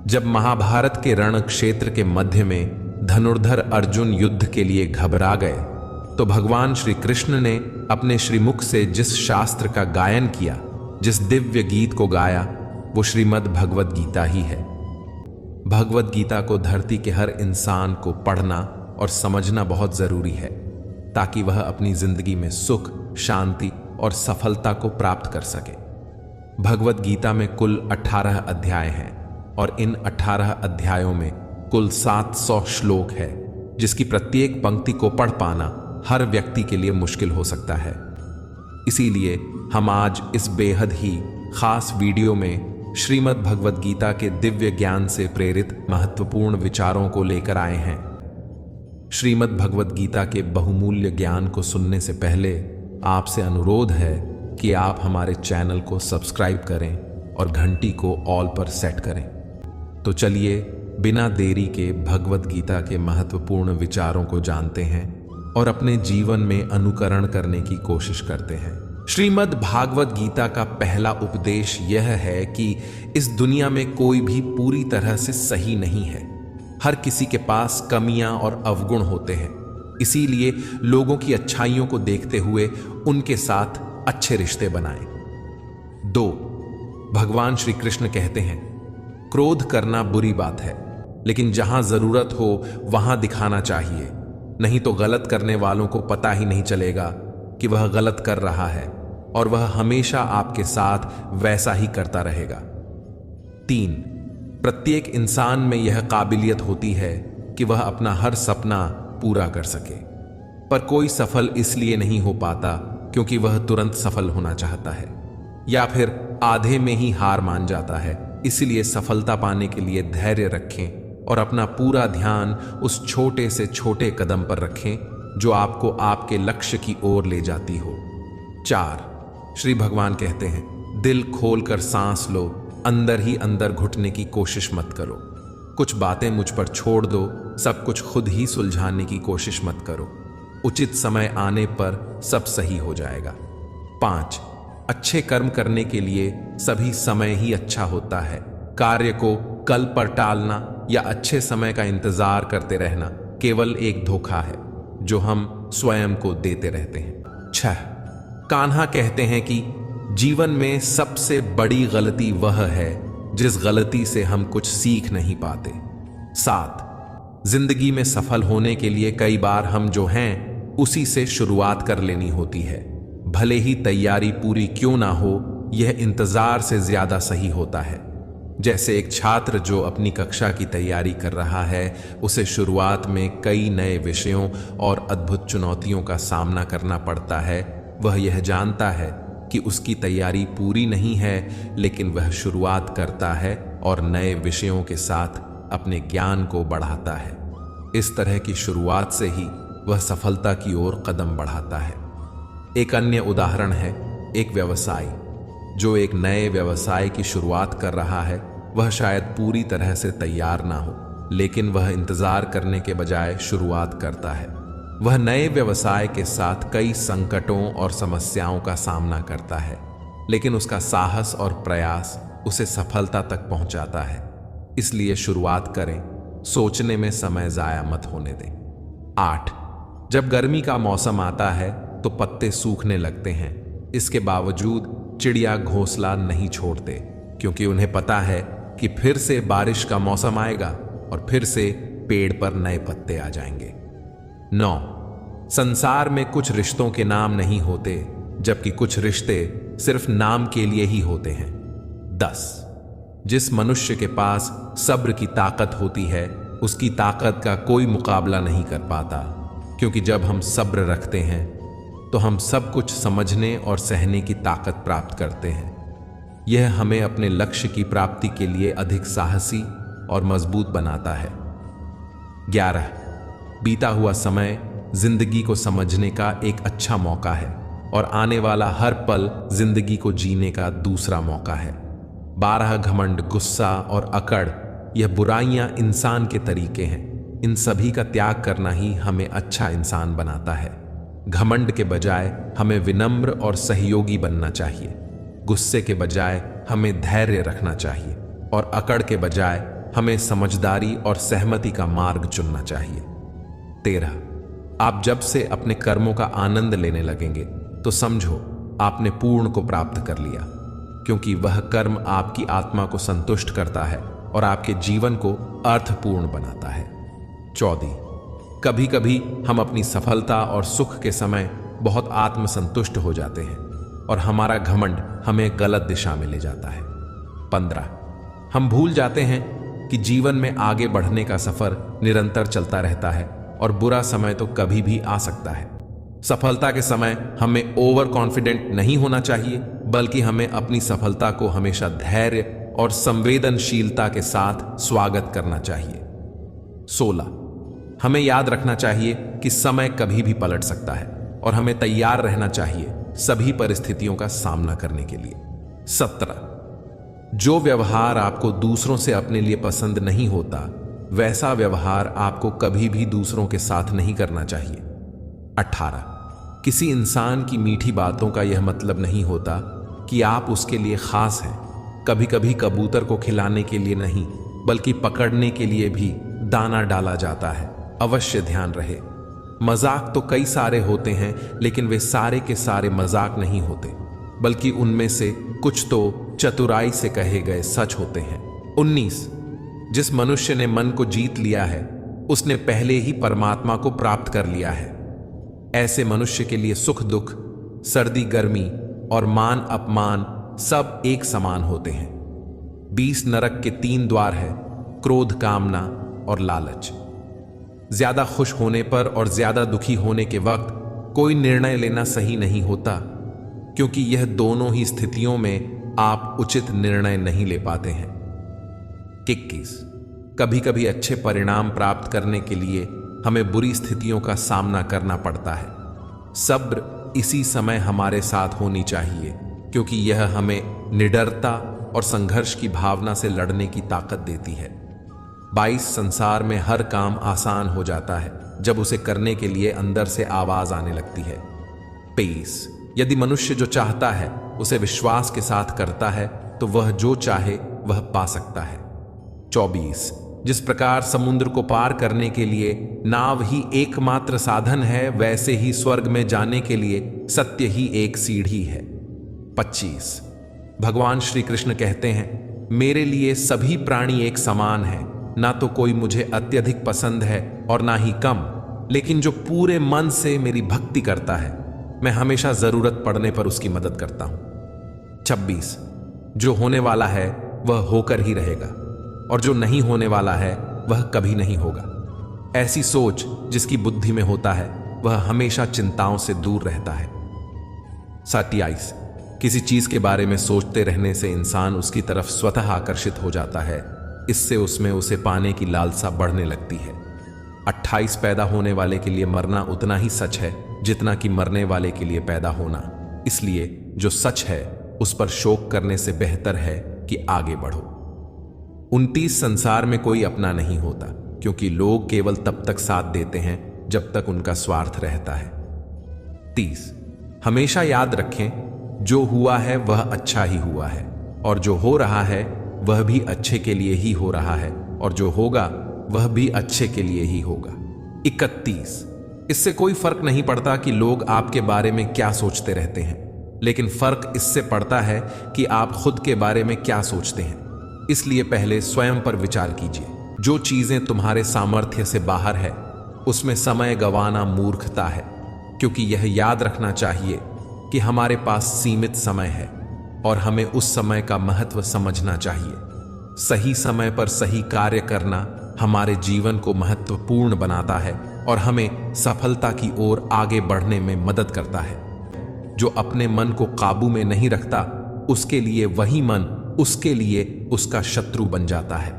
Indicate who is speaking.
Speaker 1: जब महाभारत के रण क्षेत्र के मध्य में धनुर्धर अर्जुन युद्ध के लिए घबरा गए तो भगवान श्री कृष्ण ने अपने श्रीमुख से जिस शास्त्र का गायन किया, जिस दिव्य गीत को गाया, वो श्रीमद् भगवद गीता ही है। भगवद गीता को धरती के हर इंसान को पढ़ना और समझना बहुत जरूरी है ताकि वह अपनी जिंदगी में सुख, शांति और सफलता को प्राप्त कर सके। भगवद गीता में कुल 18 अध्याय हैं और इन 18 अध्यायों में कुल 700 श्लोक है, जिसकी प्रत्येक पंक्ति को पढ़ पाना हर व्यक्ति के लिए मुश्किल हो सकता है। इसीलिए हम आज इस बेहद ही खास वीडियो में श्रीमद् भगवद गीता के दिव्य ज्ञान से प्रेरित महत्वपूर्ण विचारों को लेकर आए हैं। श्रीमद् भगवद गीता के बहुमूल्य ज्ञान को सुनने से पहले आपसे अनुरोध है कि आप हमारे चैनल को सब्सक्राइब करें और घंटी को ऑल पर सेट करें। तो चलिए बिना देरी के भगवद गीता के महत्वपूर्ण विचारों को जानते हैं और अपने जीवन में अनुकरण करने की कोशिश करते हैं। श्रीमद् भागवत गीता का पहला उपदेश यह है कि इस दुनिया में कोई भी पूरी तरह से सही नहीं है। हर किसी के पास कमियां और अवगुण होते हैं। इसीलिए लोगों की अच्छाइयों को देखते हुए उनके साथ अच्छे रिश्ते बनाएं। 2. भगवान श्री कृष्ण कहते हैं, क्रोध करना बुरी बात है, लेकिन जहां जरूरत हो वहां दिखाना चाहिए, नहीं तो गलत करने वालों को पता ही नहीं चलेगा कि वह गलत कर रहा है और वह हमेशा आपके साथ वैसा ही करता रहेगा। 3. प्रत्येक इंसान में यह काबिलियत होती है कि वह अपना हर सपना पूरा कर सके, पर कोई सफल इसलिए नहीं हो पाता क्योंकि वह तुरंत सफल होना चाहता है या फिर आधे में ही हार मान जाता है। इसलिए सफलता पाने के लिए धैर्य रखें और अपना पूरा ध्यान उस छोटे से छोटे कदम पर रखें जो आपको आपके लक्ष्य की ओर ले जाती हो। 4. श्री भगवान कहते हैं, दिल खोलकर सांस लो, अंदर ही अंदर घुटने की कोशिश मत करो। कुछ बातें मुझ पर छोड़ दो, सब कुछ खुद ही सुलझाने की कोशिश मत करो। उचित समय आने पर सब सही हो जाएगा। 5. अच्छे कर्म करने के लिए सभी समय ही अच्छा होता है। कार्य को कल पर टालना या अच्छे समय का इंतजार करते रहना केवल एक धोखा है जो हम स्वयं को देते रहते हैं। 6. कान्हा कहते हैं कि जीवन में सबसे बड़ी गलती वह है जिस गलती से हम कुछ सीख नहीं पाते। 7. जिंदगी में सफल होने के लिए कई बार हम जो हैं उसी से शुरुआत कर लेनी होती है। भले ही तैयारी पूरी क्यों ना हो, यह इंतजार से ज्यादा सही होता है। जैसे एक छात्र जो अपनी कक्षा की तैयारी कर रहा है, उसे शुरुआत में कई नए विषयों और अद्भुत चुनौतियों का सामना करना पड़ता है। वह यह जानता है कि उसकी तैयारी पूरी नहीं है, लेकिन वह शुरुआत करता है और नए विषयों के साथ अपने ज्ञान को बढ़ाता है। इस तरह की शुरुआत से ही वह सफलता की ओर कदम बढ़ाता है। एक अन्य उदाहरण है एक व्यवसायी जो एक नए व्यवसाय की शुरुआत कर रहा है। वह शायद पूरी तरह से तैयार ना हो, लेकिन वह इंतजार करने के बजाय शुरुआत करता है। वह नए व्यवसाय के साथ कई संकटों और समस्याओं का सामना करता है, लेकिन उसका साहस और प्रयास उसे सफलता तक पहुंचाता है। इसलिए शुरुआत करें, सोचने में समय जाया मत होने दें। 8. जब गर्मी का मौसम आता है तो पत्ते सूखने लगते हैं। इसके बावजूद चिड़िया घोंसला नहीं छोड़ते, क्योंकि उन्हें पता है कि फिर से बारिश का मौसम आएगा और फिर से पेड़ पर नए पत्ते आ जाएंगे। 9. संसार में कुछ रिश्तों के नाम नहीं होते, जबकि कुछ रिश्ते सिर्फ नाम के लिए ही होते हैं। 10. जिस मनुष्य के पास सब्र की ताकत होती है, उसकी ताकत का कोई मुकाबला नहीं कर पाता, क्योंकि जब हम सब्र रखते हैं तो हम सब कुछ समझने और सहने की ताकत प्राप्त करते हैं। यह हमें अपने लक्ष्य की प्राप्ति के लिए अधिक साहसी और मजबूत बनाता है। 11. बीता हुआ समय जिंदगी को समझने का एक अच्छा मौका है और आने वाला हर पल जिंदगी को जीने का दूसरा मौका है। 12. घमंड, गुस्सा और अकड़, यह बुराइयां इंसान के तरीके हैं। इन सभी का त्याग करना ही हमें अच्छा इंसान बनाता है। घमंड के बजाय हमें विनम्र और सहयोगी बनना चाहिए। गुस्से के बजाय हमें धैर्य रखना चाहिए और अकड़ के बजाय हमें समझदारी और सहमति का मार्ग चुनना चाहिए। 13, आप जब से अपने कर्मों का आनंद लेने लगेंगे तो समझो आपने पूर्ण को प्राप्त कर लिया, क्योंकि वह कर्म आपकी आत्मा को संतुष्ट करता है और आपके जीवन को अर्थपूर्ण बनाता है। 14, कभी कभी हम अपनी सफलता और सुख के समय बहुत आत्मसंतुष्ट हो जाते हैं और हमारा घमंड हमें गलत दिशा में ले जाता है। 15, हम भूल जाते हैं कि जीवन में आगे बढ़ने का सफर निरंतर चलता रहता है और बुरा समय तो कभी भी आ सकता है। सफलता के समय हमें ओवर कॉन्फिडेंट नहीं होना चाहिए, बल्कि हमें अपनी सफलता को हमेशा धैर्य और संवेदनशीलता के साथ स्वागत करना चाहिए। 16, हमें याद रखना चाहिए कि समय कभी भी पलट सकता है और हमें तैयार रहना चाहिए सभी परिस्थितियों का सामना करने के लिए। 17, जो व्यवहार आपको दूसरों से अपने लिए पसंद नहीं होता, वैसा व्यवहार आपको कभी भी दूसरों के साथ नहीं करना चाहिए। 18, किसी इंसान की मीठी बातों का यह मतलब नहीं होता कि आप उसके लिए खास हैं। कभी कभी कबूतर को खिलाने के लिए नहीं, बल्कि पकड़ने के लिए भी दाना डाला जाता है। अवश्य ध्यान रहे, मजाक तो कई सारे होते हैं, लेकिन वे सारे के सारे मजाक नहीं होते, बल्कि उनमें से कुछ तो चतुराई से कहे गए सच होते हैं। 19, जिस मनुष्य ने मन को जीत लिया है, उसने पहले ही परमात्मा को प्राप्त कर लिया है। ऐसे मनुष्य के लिए सुख दुख, सर्दी गर्मी और मान अपमान सब एक समान होते हैं। 20 नरक के 3 द्वार है, क्रोध, कामना और लालच। ज्यादा खुश होने पर और ज्यादा दुखी होने के वक्त कोई निर्णय लेना सही नहीं होता, क्योंकि यह दोनों ही स्थितियों में आप उचित निर्णय नहीं ले पाते हैं। 21, कभी कभी अच्छे परिणाम प्राप्त करने के लिए हमें बुरी स्थितियों का सामना करना पड़ता है। सब्र इसी समय हमारे साथ होनी चाहिए, क्योंकि यह हमें निडरता और संघर्ष की भावना से लड़ने की ताकत देती है। 22, संसार में हर काम आसान हो जाता है जब उसे करने के लिए अंदर से आवाज आने लगती है। 23, यदि मनुष्य जो चाहता है उसे विश्वास के साथ करता है तो वह जो चाहे वह पा सकता है। 24, जिस प्रकार समुद्र को पार करने के लिए नाव ही एकमात्र साधन है, वैसे ही स्वर्ग में जाने के लिए सत्य ही एक सीढ़ी है। 25, भगवान श्री कृष्ण कहते हैं, मेरे लिए सभी प्राणी एक समान है, ना तो कोई मुझे अत्यधिक पसंद है और ना ही कम, लेकिन जो पूरे मन से मेरी भक्ति करता है, मैं हमेशा जरूरत पड़ने पर उसकी मदद करता हूं। 26, जो होने वाला है वह होकर ही रहेगा और जो नहीं होने वाला है वह कभी नहीं होगा। ऐसी सोच जिसकी बुद्धि में होता है वह हमेशा चिंताओं से दूर रहता है। 27, किसी चीज के बारे में सोचते रहने से इंसान उसकी तरफ स्वतः आकर्षित हो जाता है, इससे उसमें उसे पाने की लालसा बढ़ने लगती है। 28, पैदा होने वाले के लिए मरना उतना ही सच है जितना कि मरने वाले के लिए पैदा होना, इसलिए जो सच है उस पर शोक करने से बेहतर है कि आगे बढ़ो। 29, संसार में कोई अपना नहीं होता, क्योंकि लोग केवल तब तक साथ देते हैं जब तक उनका स्वार्थ रहता है। 30, हमेशा याद रखें, जो हुआ है वह अच्छा ही हुआ है और जो हो रहा है वह भी अच्छे के लिए ही हो रहा है और जो होगा वह भी अच्छे के लिए ही होगा। 31, इससे कोई फर्क नहीं पड़ता कि लोग आपके बारे में क्या सोचते रहते हैं, लेकिन फर्क इससे पड़ता है कि आप खुद के बारे में क्या सोचते हैं। इसलिए पहले स्वयं पर विचार कीजिए। जो चीजें तुम्हारे सामर्थ्य से बाहर है उसमें समय गंवाना मूर्खता है, क्योंकि यह याद रखना चाहिए कि हमारे पास सीमित समय है और हमें उस समय का महत्व समझना चाहिए। सही समय पर सही कार्य करना हमारे जीवन को महत्वपूर्ण बनाता है और हमें सफलता की ओर आगे बढ़ने में मदद करता है। जो अपने मन को काबू में नहीं रखता, उसके लिए वही मन उसके लिए उसका शत्रु बन जाता है।